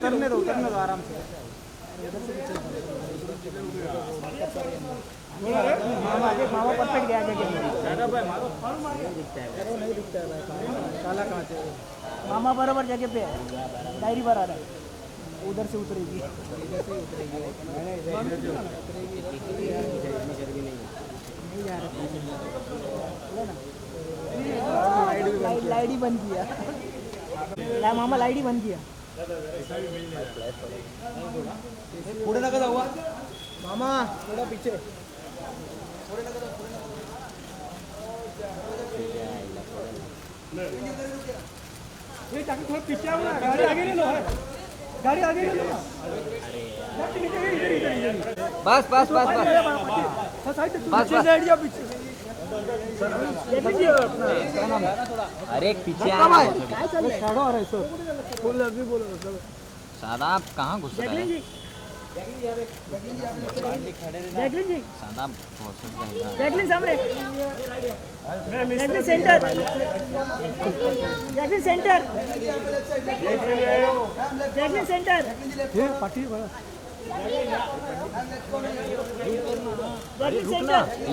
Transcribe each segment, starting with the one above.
करने दो आराम से। मामा परफेक्ट गया आगे नहीं दिखता है काला कहाँ से मामा बराबर जगह पे है डायरी पर आ रहा है उधर से उतरेगी नहीं जा रहा लाइट ही बंद किया मामा लाइट ही बंद किया पुढे नका जाऊ मामा थोड़ा पीछे थोड़ा पीछे आओ ना गाड़ी आगे ले लो गाड़ी आगे ले लो बस बस बस बस पीछे अरे पीछे सादाब कहाँ घुस रहा है सादाब जैकलिन सामने Jacqueline centre Jacqueline centre Jacqueline centre ये पार्टी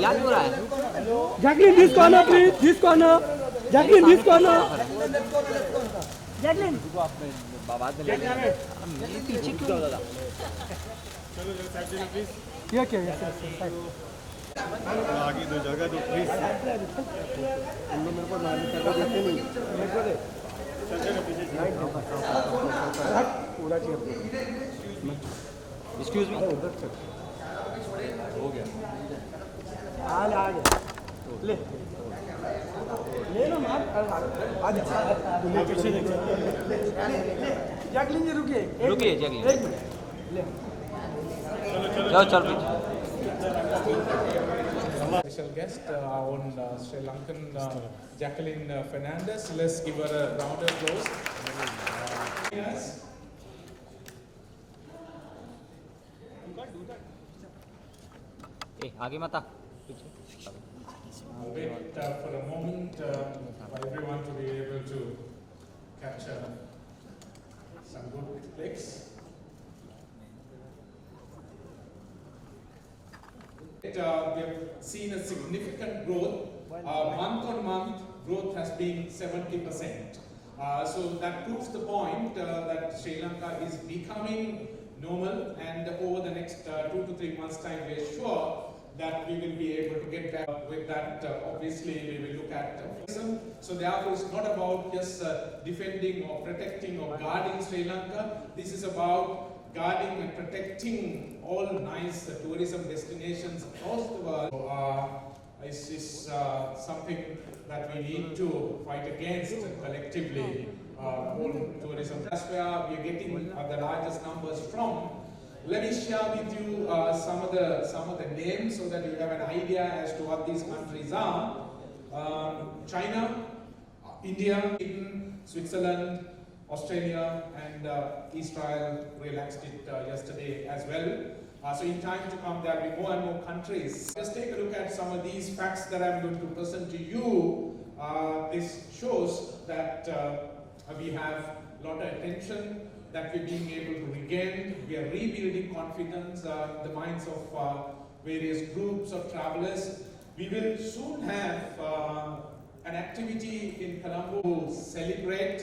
याद हो रहा है Jacqueline this corner please this corner Jacqueline this corner Jacqueline बाबा मेरे पीछे क्यों दादा चलो साइड में प्लीज क्या आगे दो जगह दो प्लीज मेरे को देते नहीं मेरे को दे चल पीछे पूरा चेयर एक्सक्यूज मी उधर चल हो गया आ गया ले लो मार आ जा पीछे जैकलिन जी रुकिए जैकलिन एक मिनट ले चल Special guest, our own Sri Lankan Jacqueline Fernandez. Let's give her a round of applause. Yes. आगे मत आ Wait for a moment for everyone to be able to capture some good clicks. We have seen a significant growth. Month on month, growth has been 70%. So that proves the point that Sri Lanka is becoming normal, and over the next 2 to 3 months' time, we are sure that we will be able to get back with that. Obviously, we will look at so therefore, it's not about just defending or protecting or guarding Sri Lanka. This is about guarding and protecting all nice tourism destinations across the world. This is something that we need to fight against collectively. All tourism. That's where we are getting the largest numbers from. Let me share with you some of the names so that you have an idea as to what these countries are. China, India, Switzerland, Australia, and Israel relaxed it yesterday as well. So in time to come, there will be more and more countries. Let's take a look at some of these facts that I'm going to present to you. This shows that we have a lot of attention that we're being able to regain. We are rebuilding confidence in the minds of various groups of travelers. We will soon have an activity in Colombo to celebrate,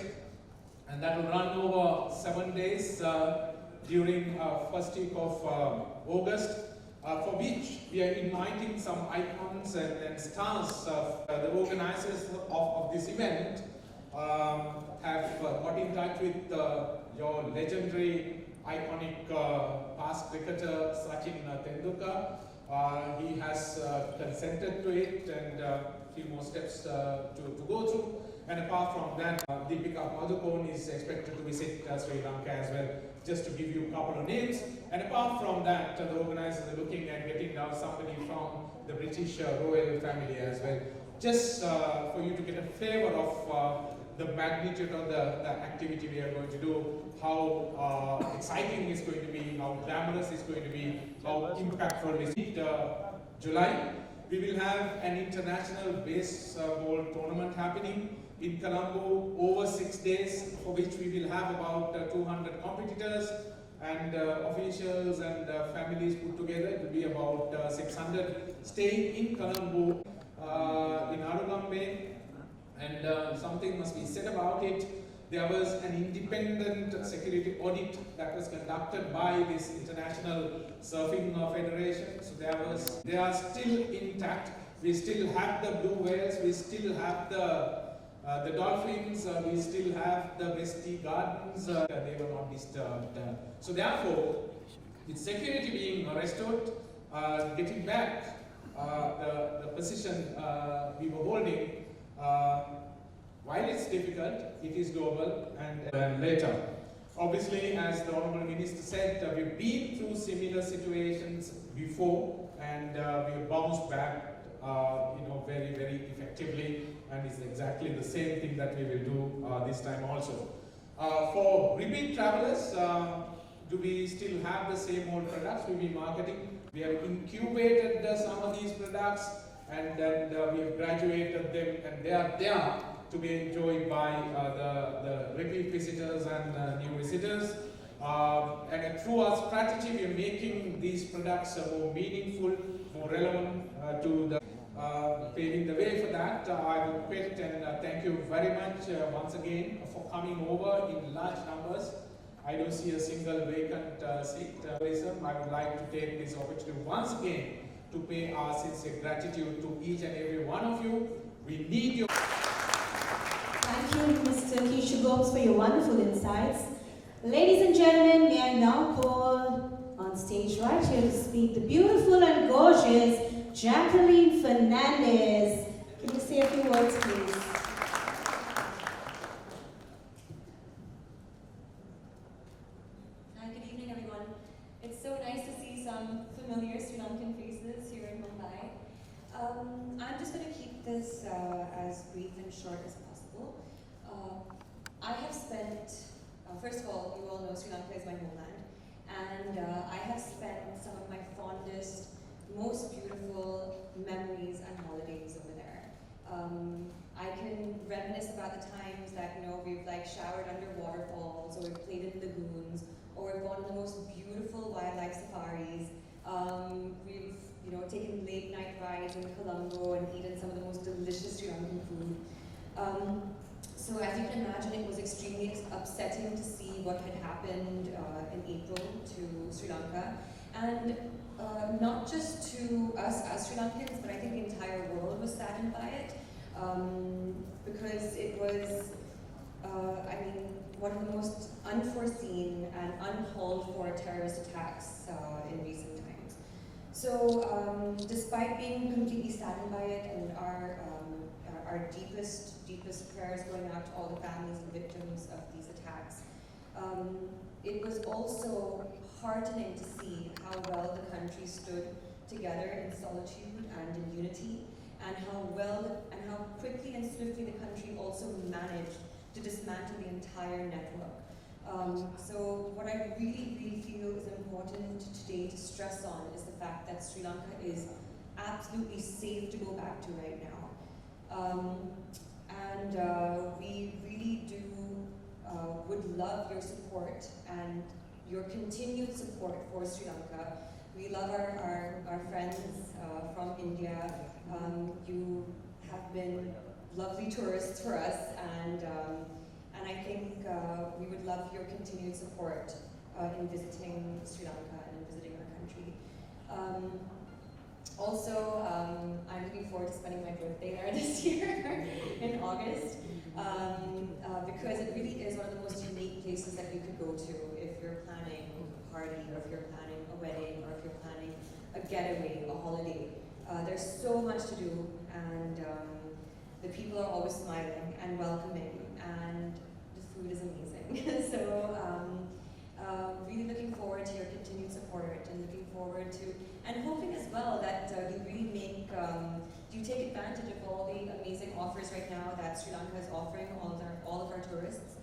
and that will run over 7 days during first week of August, for which we are inviting some icons and stars. The organizers of this event have got in touch with your legendary, iconic past cricketer Sachin Tendulkar. He has consented to it, and a few more steps to go through. And apart from that, Deepika Padukone is expected to visit Sri Lanka as well, just to give you a couple of names. And apart from that, the organizers are looking at getting down somebody from the British royal family as well, just for you to get a flavor of the magnitude of the activity we are going to do, how exciting it's going to be, how glamorous it's going to be, how impactful it is. July, we will have an international baseball tournament happening in Colombo over 6 days, for which we will have about 200 competitors and officials and families put together. It will be about 600 staying in Colombo, in Arugambe, and something must be said about it. There was an independent security audit that was conducted by this International Surfing Federation. So they are still intact. We still have the blue whales, we still have the dolphins, we still have the Westie gardens, they were not disturbed. So therefore, with security being restored, getting back the position we were holding, while it's difficult, it is doable, and later. Obviously, as the Honourable Minister said, we've been through similar situations before, and we bounced back very, very effectively, and it's exactly the same thing that we will do this time also. For repeat travelers, do we still have the same old products we'll be marketing? We have incubated some of these products, and then we have graduated them, and they are there to be enjoyed by the repeat visitors and new visitors. And through our strategy, we are making these products more meaningful, more relevant to the paving the way for that. I will quit and thank you very much once again for coming over in large numbers. I don't see a single vacant seat. I would like to take this opportunity once again to pay our sincere gratitude to each and every one of you. We need your... Thank you, Mr. Keisha Gomes, for your wonderful insights. Ladies and gentlemen, may I now call on stage right here to speak the beautiful and gorgeous Jacqueline Fernandez. Can you say a few words, please? Hi, good evening, everyone. It's so nice to see some familiar Sri Lankan faces here in Mumbai. I'm just going to keep this as brief and short as possible. I have spent, first of all, you all know Sri Lanka is my homeland, and I have spent some of my fondest, most beautiful memories and holidays over there. I can reminisce about the times that, we've showered under waterfalls, or we've played in lagoons, or we've gone on the most beautiful wildlife safaris. We've taken late night rides in Colombo and eaten some of the most delicious Sri Lankan food. So as you can imagine, it was extremely upsetting to see what had happened in April to Sri Lanka. And not just to us as Sri Lankans, but I think the entire world was saddened by it. Because it was, one of the most unforeseen and uncalled for terrorist attacks in recent times. So despite being completely saddened by it, and our deepest prayers going out to all the families and victims of these attacks, it was also heartening to see how well the country stood together in solitude and in unity, and how quickly and swiftly the country also managed to dismantle the entire network. So what I really, really feel is important today to stress on is the fact that Sri Lanka is absolutely safe to go back to right now. We really would love your support and your continued support for Sri Lanka. We love our friends from India. You have been lovely tourists for us, and I think we would love your continued support in visiting Sri Lanka and in visiting our country. Also, I'm looking forward to spending my birthday there this year in August, because it really is one of the most unique places that you could go to if you're planning a party, or if you're planning a wedding, or if you're planning a getaway, a holiday. There's so much to do, and the people are always smiling and welcoming, and the food is amazing. So really looking forward to your continued support, and looking forward to, and hoping as well that you really you take advantage of all the amazing offers right now that Sri Lanka is offering all of our tourists.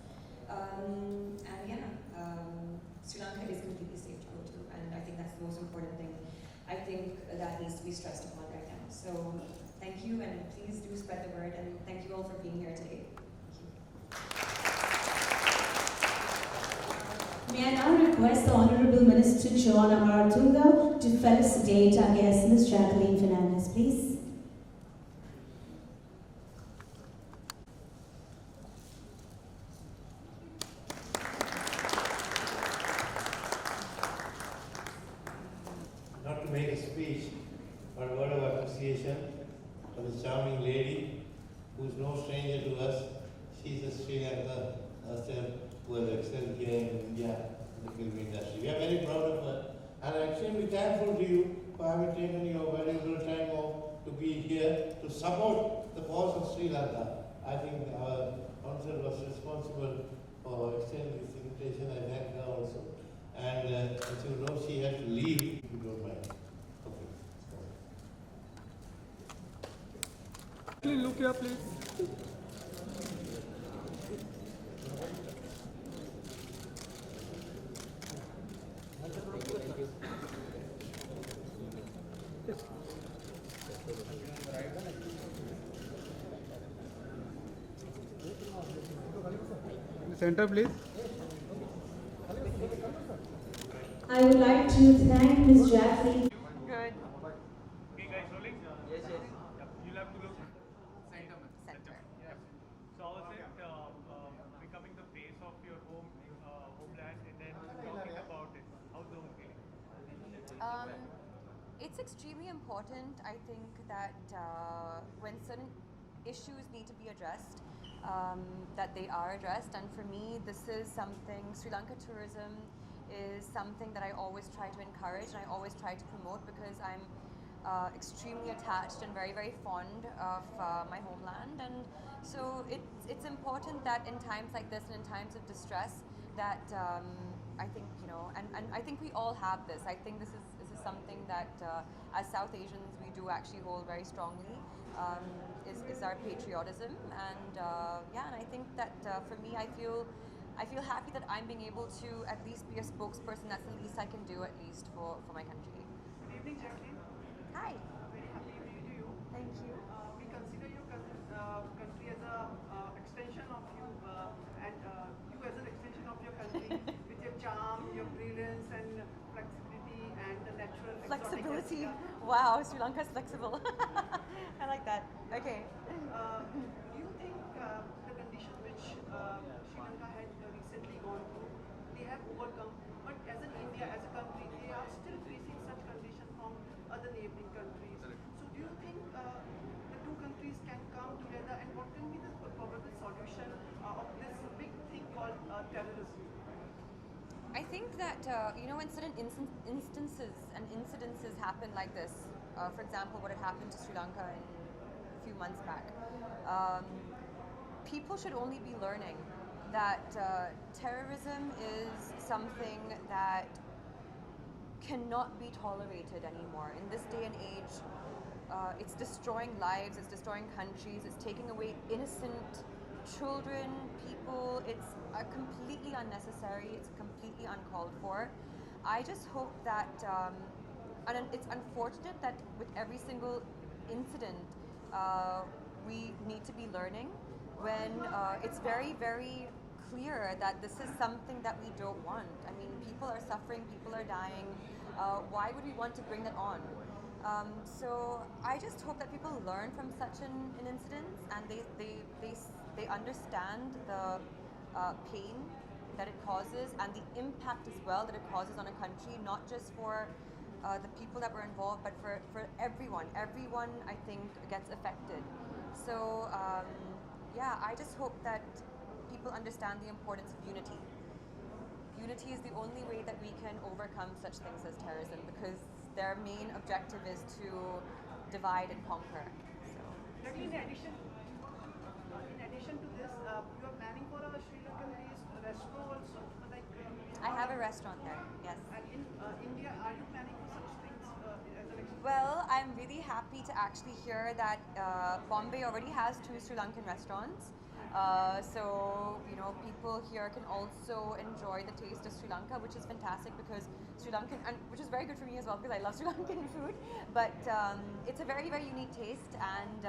Sri Lanka is completely safe to go to, and I think that's the most important thing. I think that needs to be stressed upon right now. So thank you, and please do spread the word, and thank you all for being here today. May I now request the Honorable Minister John Amaratunga to felicitate our guest, Ms. Jacqueline Fernandez, please. Not to make a speech, but a word of appreciation for this charming lady who is no stranger to us. She's a Sri Lanka herself who has excelled here in India in the film industry. We are very proud of her and I'm extremely thankful to you for having taken your valuable time off to be here to support the cause of Sri Lanka. I think our council was responsible for extending this invitation. I thank her also. And as you know, she had to leave, if you don't mind. Okay. Look here, please. Center, please. I would like to thank Ms. Jacqueline. Good. Okay, guys, rolling? Yes, yes. Yep. You'll have to look. Center. Yep. So how is it becoming the face of your homeland and then talking about it? How's the home feeling? It's extremely important, I think, that when certain issues need to be addressed, that they are addressed. And for me, this is something, Sri Lanka tourism is something that I always try to encourage and I always try to promote because I'm extremely attached and very, very fond of my homeland. And so it's important that in times like this and in times of distress that I think, you know, and I think we all have this. I think this is something that as South Asians we do actually hold very strongly, is our patriotism. And yeah, and I think that for me, I feel happy that I'm being able to at least be a spokesperson. That's the least I can do, at least for my country. Good evening, Jacqueline. Hi. Very happy to meet you. Thank you. We consider your country as a extension of you, and you as an extension of your country with your charm, your brilliance, and flexibility, and the natural Flexibility. exotic. Wow, Sri Lanka is flexible. I like that. Okay. Do you think the condition which Sri Lanka had recently gone through, they have overcome, but as an India, as a country, they are still facing such conditions from other neighboring countries. So do you think the two countries can come together, and what can be the probable solution of this big thing called terrorism? I think that, you know, when certain instances and incidences happen like this, for example, what had happened to Sri Lanka a few months back, people should only be learning that terrorism is something that cannot be tolerated anymore. In this day and age, it's destroying lives, it's destroying countries, it's taking away innocent children, people. It's completely unnecessary, it's completely uncalled for. I just hope that, and it's unfortunate that with every single incident, we need to be learning when it's very, very clear that this is something that we don't want. I mean, people are suffering, people are dying. Why would we want to bring that on? So I just hope that people learn from such an incident and they understand the pain that it causes and the impact as well that it causes on a country, not just for the people that were involved, but for everyone. Everyone, I think, gets affected. So yeah, I just hope that people understand the importance of unity. Unity is the only way that we can overcome such things as terrorism, because their main objective is to divide and conquer. So. In addition to this, you are planning for a Sri Lankan-based restaurant also? Like, I have a restaurant there, yes. And in India, are you planning for such things as an example? Well, I'm really happy to actually hear that Bombay already has 2 Sri Lankan restaurants. So, you know, people here can also enjoy the taste of Sri Lanka, which is fantastic because Sri Lankan, and which is very good for me as well because I love Sri Lankan food. But it's a very, very unique taste, and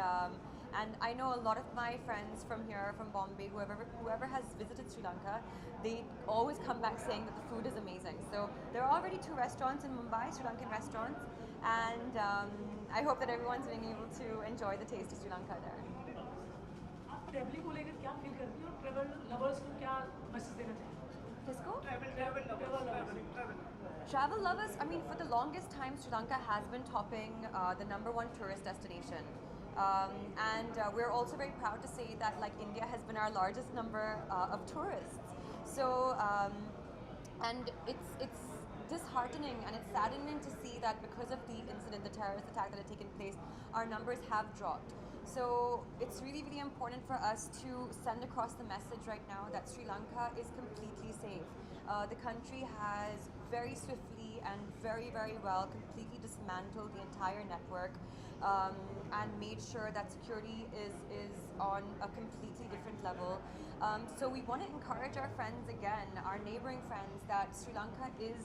And I know a lot of my friends from here, from Bombay, whoever has visited Sri Lanka, they always come back saying that the food is amazing. So there are already 2 restaurants in Mumbai, Sri Lankan restaurants, and I hope that everyone's being able to enjoy the taste of Sri Lanka there. आप travelling को लेकर क्या feel करती हैं और travel lovers को क्या message देना चाहिए? Kisco? Travel Travel lovers, I mean, for the longest time, Sri Lanka has been topping the #1 tourist destination. And we're also very proud to say that, like, India has been our largest number of tourists. So, and it's disheartening and it's saddening to see that because of the incident, the terrorist attack that had taken place, our numbers have dropped. So it's really, really important for us to send across the message right now that Sri Lanka is completely safe. The country has very swiftly and very, very well completely dismantled the entire network and made sure that security is on a completely different level. So we want to encourage our friends again, our neighboring friends, that Sri Lanka is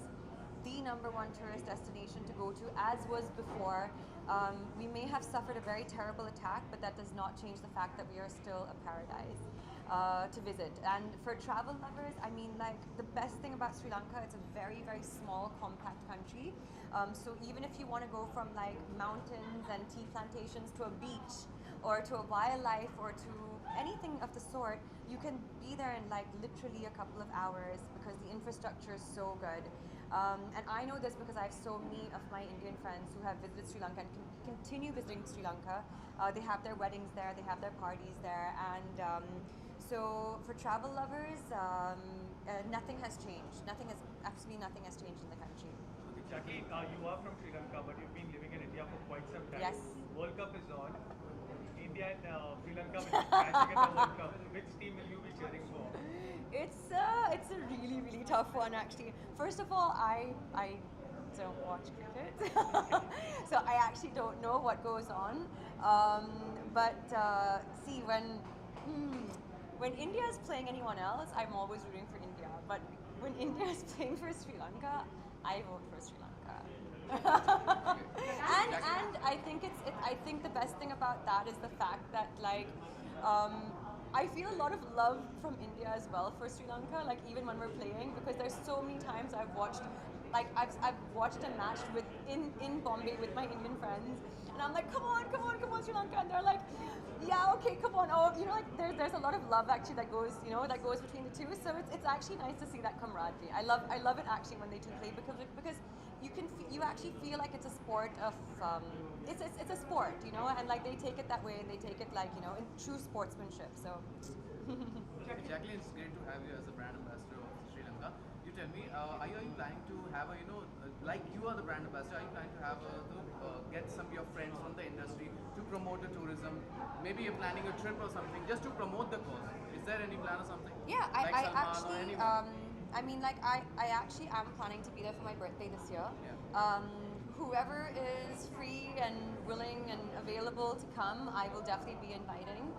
the #1 tourist destination to go to, as was before. We may have suffered a very terrible attack, but that does not change the fact that we are still a paradise to visit. And for travel lovers, I mean, like, the best thing about Sri Lanka, it's a very, very small, compact country. So even if you want to go from, like, mountains and tea plantations to a beach or to a wildlife or to anything of the sort, you can be there in, like, literally a couple of hours because the infrastructure is so good. And I know this because I have so many of my Indian friends who have visited Sri Lanka and continue visiting Sri Lanka. They have their weddings there, they have their parties there, and so for travel lovers, nothing has changed. Absolutely nothing has changed in the country. Jacqueline, you are from Sri Lanka, but you've been living in India for quite some time. Yes. World Cup is on. India and Sri Lanka will be clashing in the World Cup. Which team will you be cheering for? It's a really, really tough one, actually. First of all, I don't watch cricket, so I actually don't know what goes on. But see, when India is playing anyone else, I'm always rooting for India. But when India is playing for Sri Lanka, I vote for Sri Lanka. and I think the best thing about that is the fact that, like, I feel a lot of love from India as well for Sri Lanka, like, even when we're playing, because there's so many times I've watched a match in Bombay with my Indian friends, and I'm like, come on Sri Lanka, and they're like, yeah, okay, come on. Oh, you know, like, there's a lot of love actually that goes between the two. So it's actually nice to see that camaraderie. I love it actually when they do play, because you actually feel like it's a sport of it's a sport, you know, and, like, they take it that way, and they take it, like, you know, in true sportsmanship. So Jacqueline, it's great to have you as a brand ambassador of Sri Lanka. You tell me, are you planning to have a, like, you are the brand ambassador, are you planning to have get some of your friends from the industry to promote the tourism? Maybe you're planning a trip or something just to promote the cause. Is there any plan or something? yeah, Like I Salman or actually anyone? I mean, like, I actually am planning to be there for my birthday this year. Yeah. Whoever is free and willing and available to come, I will definitely be inviting.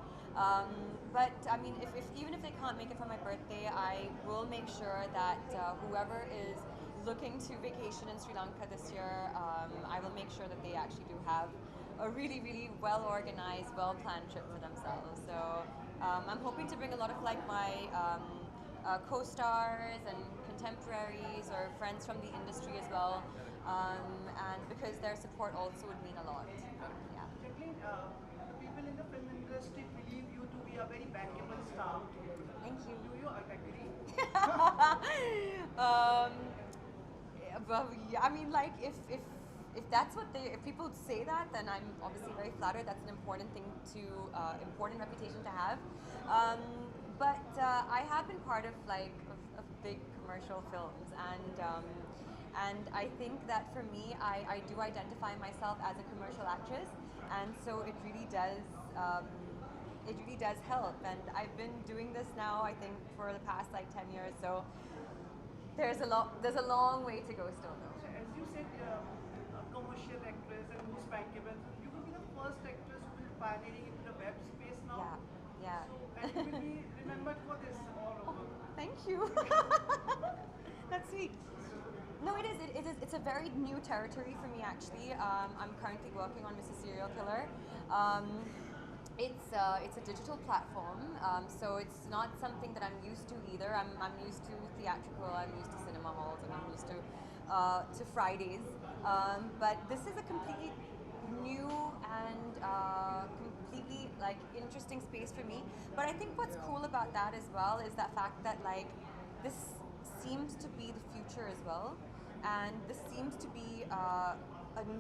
But I mean, even if they can't make it for my birthday, I will make sure that whoever is looking to vacation in Sri Lanka this year, I will make sure that they actually do have a really, really well organized, well planned trip for themselves. So I'm hoping to bring a lot of, like, my co-stars and contemporaries or friends from the industry as well, and because their support also would mean a lot. Yeah. Jacqueline, the people in the film industry believe you to be a very bankable star. Thank you. Do you agree? Well, yeah, I mean, like, if that's what if people say that, then I'm obviously very flattered. That's an important thing important reputation to have. But I have been part of, like, of big commercial films, and I think that for me, I do identify myself as a commercial actress, and so it really does help. And I've been doing this now, I think, for the past, like, 10 years. So there's a long way to go still, though. So as you said, a commercial actress and who's bankable, you will be the first actress who will be pioneering into the web space now. Yeah. So, and you will be remembered for this all over. Thank you. That's sweet. No, it is. It's a very new territory for me, actually. I'm currently working on Mrs. Serial Killer. It's a digital platform, so it's not something that I'm used to either. I'm used to theatrical, I'm used to cinema halls, and I'm used to Fridays. But this is a completely new and completely like interesting space for me. But I think what's cool about that as well is that fact that like this seems to be the future as well, and this seems to be a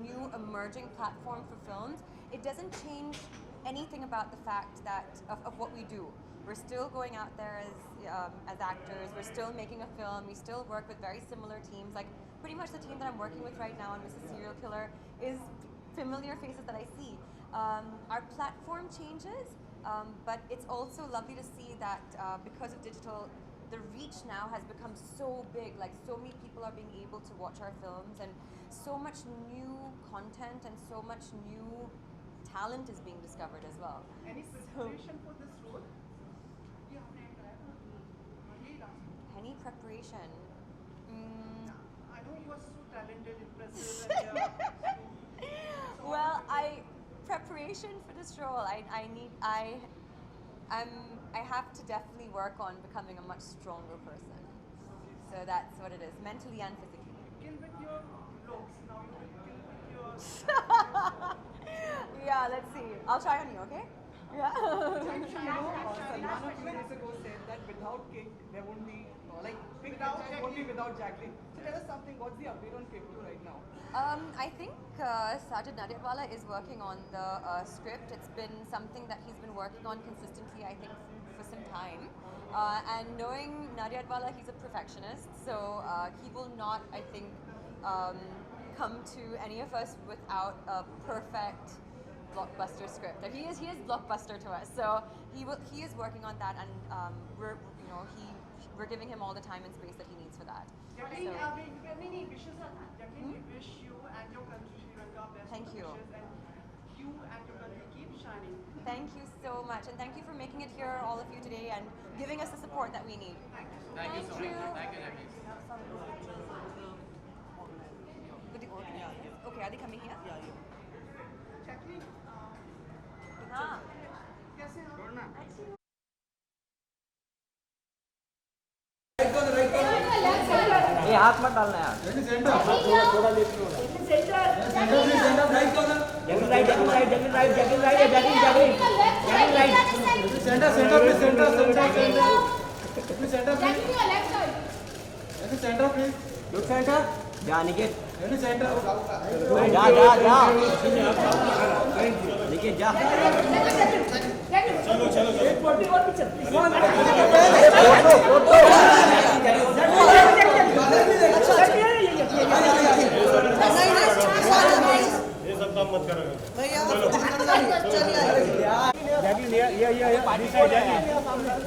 new emerging platform for films. It doesn't change anything about the fact that of what we do. We're still going out there as actors. We're still making a film. We still work with very similar teams. Like pretty much the team that I'm working with right now on Mrs. Serial Killer is familiar faces that I see. Our platform changes, but it's also lovely to see that because of digital, the reach now has become so big. Like so many people are being able to watch our films, and so much new content and so much new talent is being discovered as well. Any preparation for this role? Any preparation? I know you are so talented, impressive, and Well, preparation for this role. I have to definitely work on becoming a much stronger person. So that's what it is, mentally and physically. kill with your looks. Now you will kill with your. Yeah, let's see. I'll try on you, okay? Yeah. Salman a few days ago said that without Kick, there won't be, Kick won't be without Jacqueline. So tell us something, what's the update on Kick 2 right now? I think Sajid Nadiadwala is working on the script. It's been something that he's been working on consistently, I think, for some time. And knowing Nadiadwala, he's a perfectionist, so he will not, I think, come to any of us without a perfect blockbuster script. Like, he is blockbuster to us. So he is working on that, and we're giving him all the time and space that he needs for that. Jacqueline, many wishes. Jacqueline, we wish you and your country Sri Lanka best Thank you. wishes, and you and your country keep shining. Thank you so much, and thank you for making it here, all of you today, and giving us the support that we need. Thank you so much. Thank you, Jacqueline. With the organizers? Okay, are they coming here? Jacqueline, हाँ. कैसे हैं? ये हाथ मत डालना यार थोड़ा left centre जा निकेत जा निकेत जा चलो ये सब काम मत करो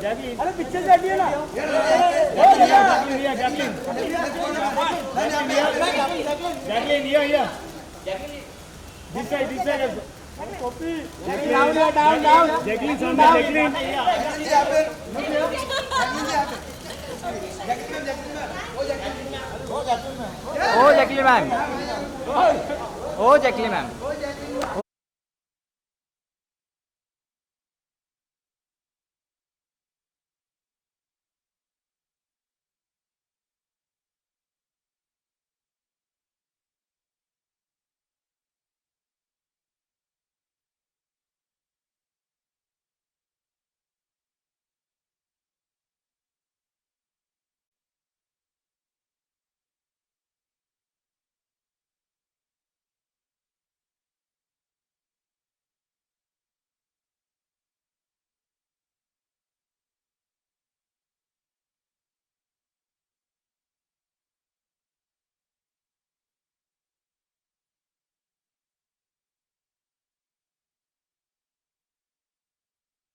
जैकलिन अरे पिक्चर से हटिए ना Jacqueline this side copy down Jacqueline सामने जैकलिन ओ जैकलिन मैम